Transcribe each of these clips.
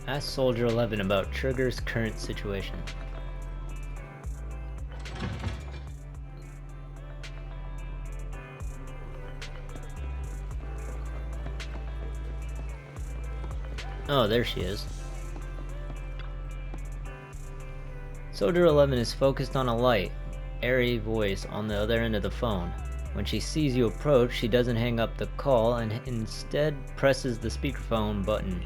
Ask Soldier 11 about Trigger's current situation. Oh, there she is. Soldier 11 is focused on a light, airy voice on the other end of the phone. When she sees you approach, she doesn't hang up the call and instead presses the speakerphone button.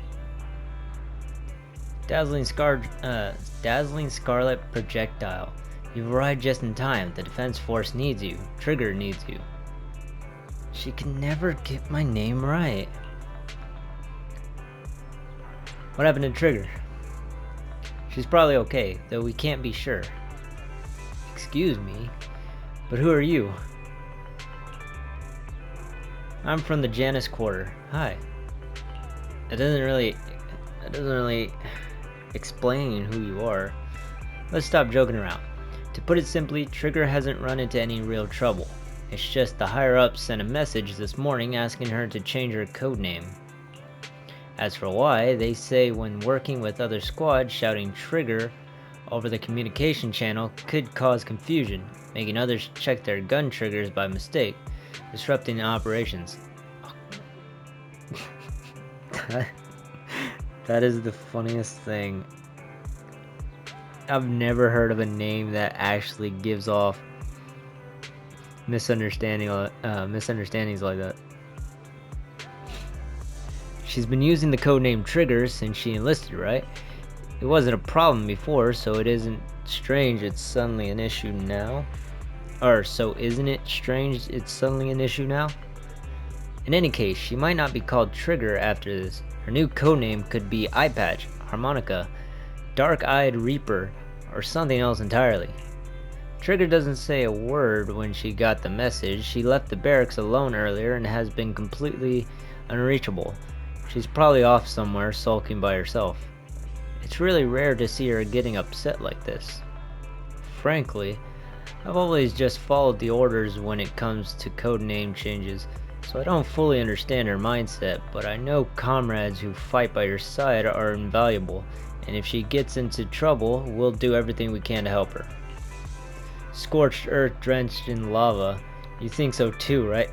Dazzling scarlet projectile. You've arrived just in time. The defense force needs you. Trigger needs you. She can never get my name right. What happened to Trigger? She's probably okay, though we can't be sure. Excuse me, but who are you? I'm from the Janus Quarter. Hi. That doesn't really explain who you are. Let's stop joking around. To put it simply, Trigger hasn't run into any real trouble. It's just the higher-ups sent a message this morning asking her to change her codename. As for why, they say when working with other squads, shouting Trigger over the communication channel could cause confusion, making others check their gun triggers by mistake, disrupting operations. That is the funniest thing. I've never heard of a name that actually gives off misunderstandings like that. She's been using the codename Trigger since she enlisted, right? It wasn't a problem before, so it isn't strange it's suddenly an issue now. Isn't it strange it's suddenly an issue now? In any case, she might not be called Trigger after this. Her new codename could be Eye Patch, Harmonica, Dark-Eyed Reaper, or something else entirely. Trigger doesn't say a word when she got the message. She left the barracks alone earlier and has been completely unreachable. She's probably off somewhere sulking by herself. It's really rare to see her getting upset like this. Frankly, I've always just followed the orders when it comes to codename changes, so I don't fully understand her mindset, but I know comrades who fight by her side are invaluable, and if she gets into trouble, we'll do everything we can to help her. Scorched earth drenched in lava. You think so too, right?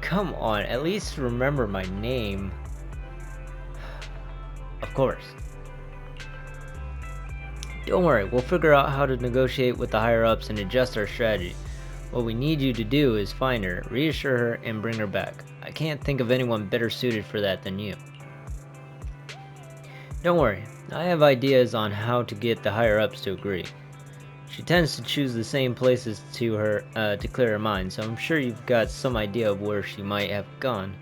Come on, at least remember my name. Of course. Don't worry, we'll figure out how to negotiate with the higher-ups and adjust our strategy. What we need you to do is find her, reassure her, and bring her back. I can't think of anyone better suited for that than you. Don't worry, I have ideas on how to get the higher-ups to agree. She tends to choose the same places to clear her mind, so I'm sure you've got some idea of where she might have gone.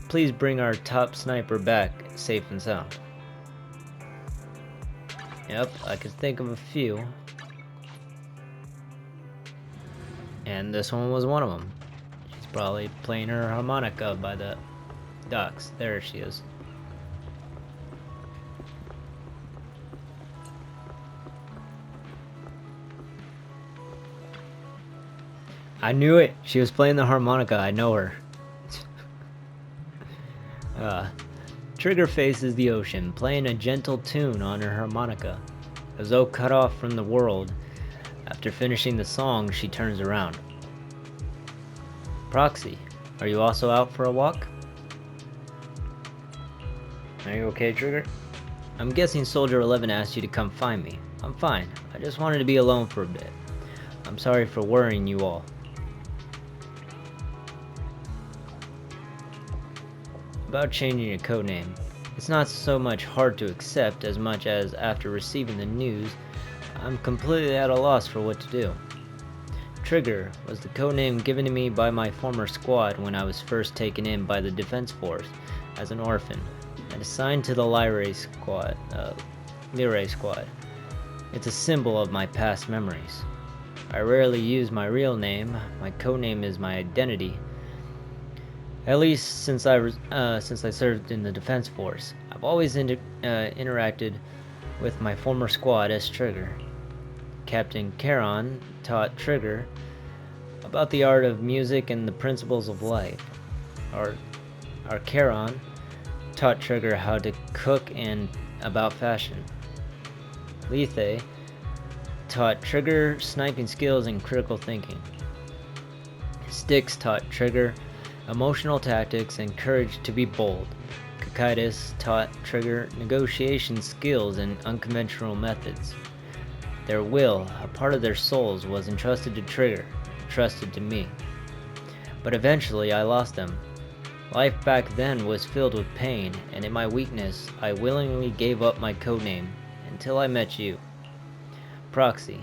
Please bring our top sniper back, safe and sound. Yep, I could think of a few. And this one was one of them. She's probably playing her harmonica by the docks. There she is. I knew it! She was playing the harmonica, I know her. Trigger faces the ocean, playing a gentle tune on her harmonica. As though cut off from the world, after finishing the song, she turns around. Proxy, are you also out for a walk? Are you okay, Trigger? I'm guessing Soldier 11 asked you to come find me. I'm fine. I just wanted to be alone for a bit. I'm sorry for worrying you all. About changing your codename. It's not so much hard to accept as much as after receiving the news, I'm completely at a loss for what to do. Trigger was the codename given to me by my former squad when I was first taken in by the Defense Force as an orphan and assigned to the Lyrae squad. It's a symbol of my past memories. I rarely use my real name. My codename is my identity. At least since I served in the Defense Force, I've always interacted with my former squad as Trigger. Captain Charon taught Trigger about the art of music and the principles of life. Our Charon taught Trigger how to cook and about fashion. Lethe taught Trigger sniping skills and critical thinking. Styx taught Trigger emotional tactics and courage to be bold. Cocytus taught Trigger negotiation skills and unconventional methods. Their will, a part of their souls, was entrusted to Trigger, trusted to me. But eventually I lost them. Life back then was filled with pain, and in my weakness, I willingly gave up my codename until I met you. Proxy,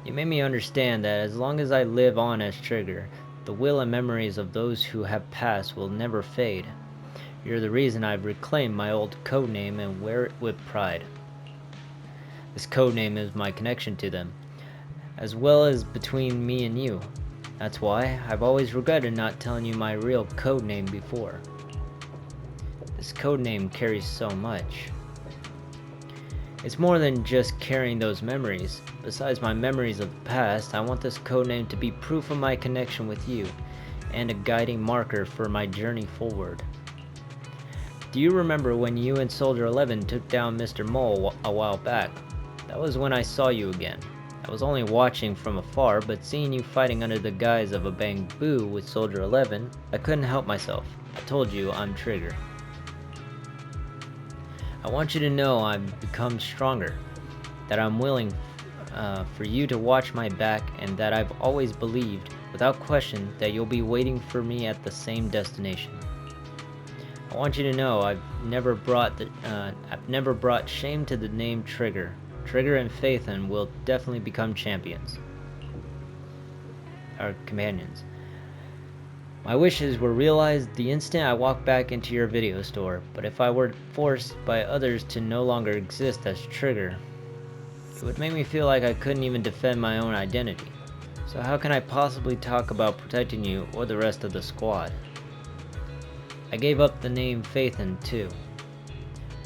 you made me understand that as long as I live on as Trigger, the will and memories of those who have passed will never fade. You're the reason I've reclaimed my old codename and wear it with pride. This codename is my connection to them, as well as between me and you. That's why I've always regretted not telling you my real codename before. This codename carries so much. It's more than just carrying those memories. Besides my memories of the past, I want this codename to be proof of my connection with you, and a guiding marker for my journey forward. Do you remember when you and Soldier 11 took down Mr. Mole a while back? That was when I saw you again. I was only watching from afar, but seeing you fighting under the guise of a Bang Boo with Soldier 11, I couldn't help myself. I told you I'm Trigger. I want you to know I've become stronger, that I'm willing for you to watch my back, and that I've always believed, without question, that you'll be waiting for me at the same destination. I want you to know I've never brought shame to the name Trigger. Trigger and Phaethon will definitely become champions. Our companions. My wishes were realized the instant I walked back into your video store, but if I were forced by others to no longer exist as Trigger, it would make me feel like I couldn't even defend my own identity. So how can I possibly talk about protecting you or the rest of the squad? I gave up the name Phaethon too.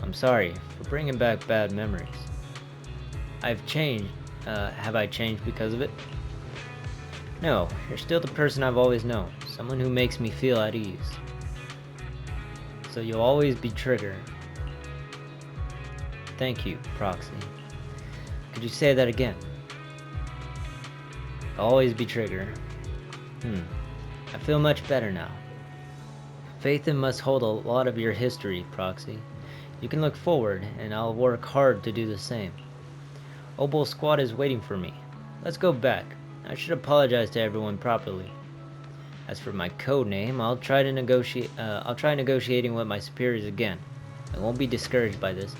I'm sorry for bringing back bad memories. I've changed. Have I changed because of it? No, you're still the person I've always known. Someone who makes me feel at ease. So you'll always be Trigger. Thank you, Proxy. Could you say that again? I'll always be Trigger. I feel much better now. Phaethon must hold a lot of your history, Proxy. You can look forward, and I'll work hard to do the same. Obol Squad is waiting for me. Let's go back. I should apologize to everyone properly. As for my code name, I'll try negotiating with my superiors again. I won't be discouraged by this,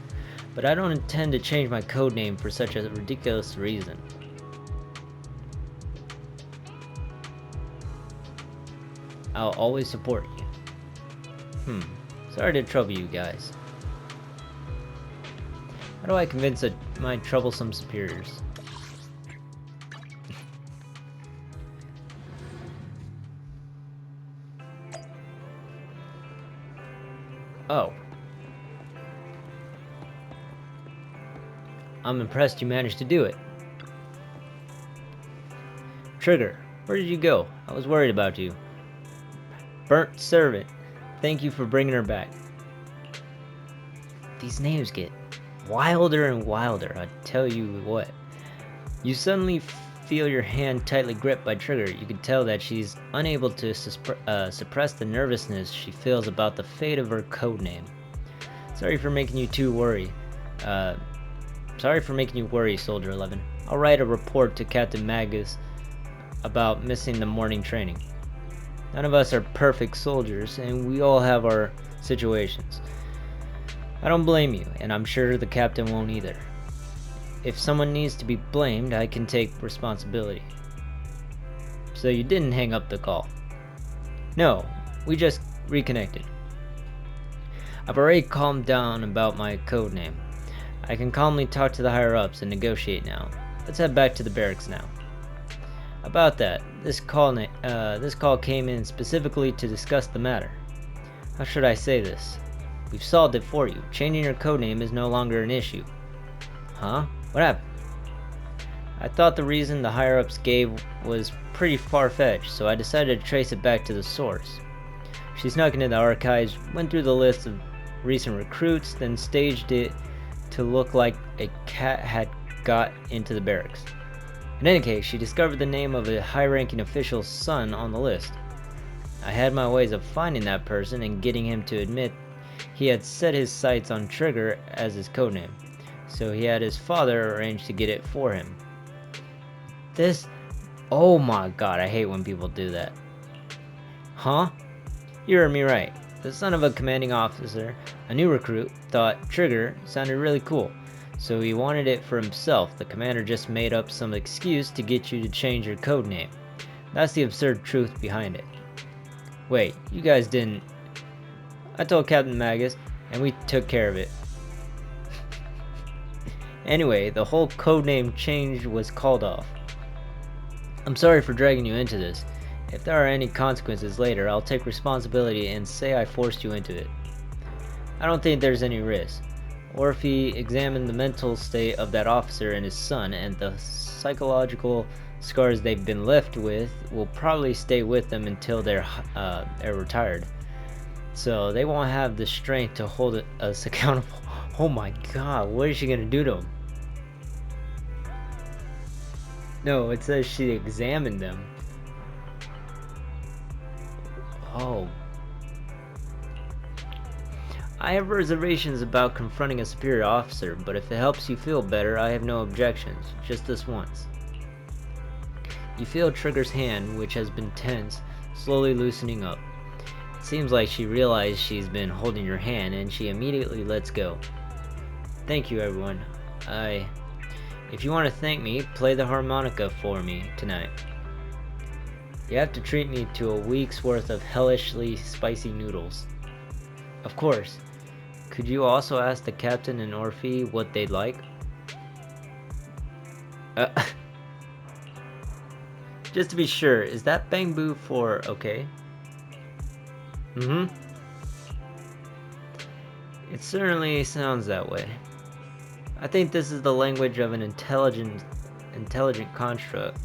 but I don't intend to change my code name for such a ridiculous reason. I'll always support you. Sorry to trouble you guys. How do I convince my troublesome superiors? Oh. I'm impressed you managed to do it. Trigger, where did you go? I was worried about you. Burnt servant, thank you for bringing her back. These names get wilder and wilder, I tell you what. You suddenly feel your hand tightly gripped by Trigger. You can tell that she's unable to suppress the nervousness she feels about the fate of her codename. Sorry for making you worry, Soldier 11. I'll write a report to Captain Magus about missing the morning training. None of us are perfect soldiers, and we all have our situations. I don't blame you, and I'm sure the captain won't either. If someone needs to be blamed, I can take responsibility. So you didn't hang up the call? No, we just reconnected. I've already calmed down about my codename. I can calmly talk to the higher-ups and negotiate now. Let's head back to the barracks now. About that, this call came in specifically to discuss the matter. How should I say this? We've solved it for you. Changing your codename is no longer an issue. Huh? What happened? I thought the reason the higher-ups gave was pretty far-fetched, so I decided to trace it back to the source. She snuck into the archives, went through the list of recent recruits, then staged it to look like a cat had got into the barracks. In any case, she discovered the name of a high-ranking official's son on the list. I had my ways of finding that person and getting him to admit he had set his sights on Trigger as his codename, so he had his father arrange to get it for him. This... oh my god, I hate when people do that. Huh? You heard me right. The son of a commanding officer, a new recruit, thought Trigger sounded really cool, so he wanted it for himself. The commander just made up some excuse to get you to change your code name. That's the absurd truth behind it. Wait, you guys didn't... I told Captain Magus, and we took care of it. Anyway, the whole codename change was called off. I'm sorry for dragging you into this. If there are any consequences later, I'll take responsibility and say I forced you into it. I don't think there's any risk. Or if he examined the mental state of that officer and his son, and the psychological scars they've been left with will probably stay with them until they're retired. So they won't have the strength to hold us accountable. Oh my god, what is she gonna do to him? No, it says she examined them. Oh. I have reservations about confronting a superior officer, but if it helps you feel better, I have no objections. Just this once. You feel Trigger's hand, which has been tense, slowly loosening up. It seems like she realized she's been holding your hand, and she immediately lets go. Thank you, everyone. If you want to thank me, play the harmonica for me tonight. You have to treat me to a week's worth of hellishly spicy noodles. Of course. Could you also ask the captain and Orphe what they'd like? Just to be sure, is that bang boo for okay? Mm-hmm. It certainly sounds that way. I think this is the language of an intelligent construct.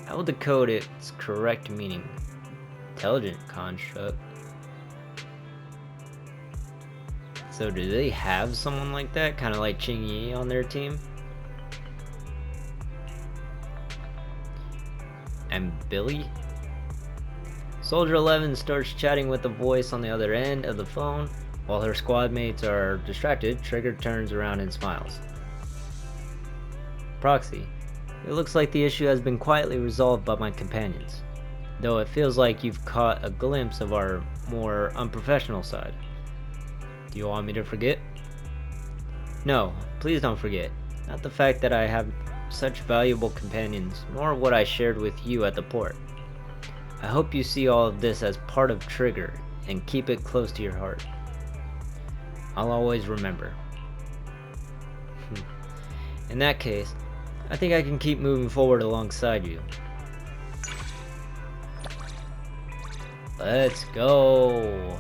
I will decode its correct meaning. Intelligent construct. So do they have someone like that? Kind of like Ching Yi on their team? And Billy? Soldier 11 starts chatting with the voice on the other end of the phone. While her squad mates are distracted, Trigger turns around and smiles. Proxy. It looks like the issue has been quietly resolved by my companions, though it feels like you've caught a glimpse of our more unprofessional side. Do you want me to forget? No, please don't forget. Not the fact that I have such valuable companions, nor what I shared with you at the port. I hope you see all of this as part of Trigger, and keep it close to your heart. I'll always remember. In that case, I think I can keep moving forward alongside you. Let's go!